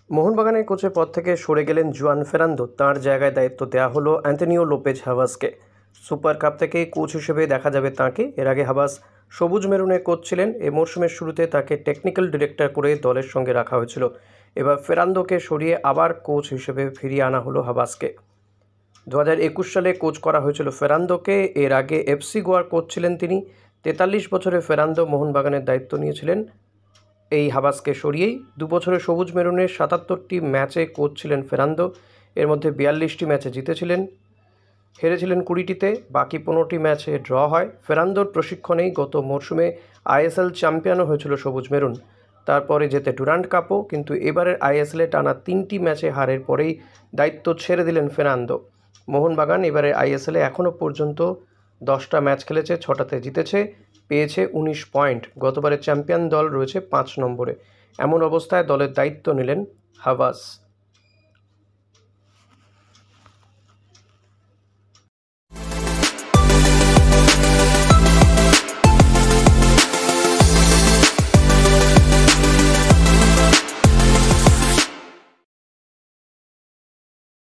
মোহনবাগানের কোচের পদ থেকে সরে গেলেন জুয়ান ফেরান্দো। তাঁর জায়গায় দায়িত্ব দেওয়া হলো অ্যান্তোনিও লোপেজ হাভাসকে। সুপার কাপ থেকে কোচ হিসেবে দেখা যাবে তাঁকে। এর আগে হাভাস সবুজ মেরুনের কোচ ছিলেন। এ মরশুমের শুরুতে তাকে টেকনিক্যাল ডিরেক্টর করে দলের সঙ্গে রাখা হয়েছিল। এবার ফেরান্দোকে সরিয়ে আবার কোচ হিসেবে ফিরিয়ে আনা হলো হাভাসকে। 2021 সালে কোচ করা হয়েছিল ফেরান্দোকে। এর আগে এফসি গোয়ার কোচ ছিলেন তিনি। 43 বছরের ফেরান্দো মোহনবাগানের দায়িত্ব নিয়েছিলেন এই হাভাসকে সরিয়েই। 2 বছরে সবুজ মেরুনের 77টি ম্যাচে কোচ ছিলেন ফেরান্দো। এর মধ্যে 42টি ম্যাচে জিতেছিলেন, হেরেছিলেন 20টিতে, বাকি 15টি ম্যাচে ড্র হয়। ফেরান্দোর প্রশিক্ষণেই গত মরশুমে আইএসএল চ্যাম্পিয়নও হয়েছিল সবুজ মেরুন। তারপরে জেতে ডুরান্ড কাপও। কিন্তু এবারের আইএসএলে টানা 3টি ম্যাচে হারের পরেই দায়িত্ব ছেড়ে দিলেন ফেরান্দো। মোহনবাগান এবারে আইএসএলে এখনও পর্যন্ত 10টা ম্যাচ খেলেছে, 6টাতে জিতেছে, পেয়েছে 19 পয়েন্ট। গতবারের চ্যাম্পিয়ন দল রয়েছে 5 নম্বরে। এমন অবস্থায় দলের দায়িত্ব নিলেন হাভাস।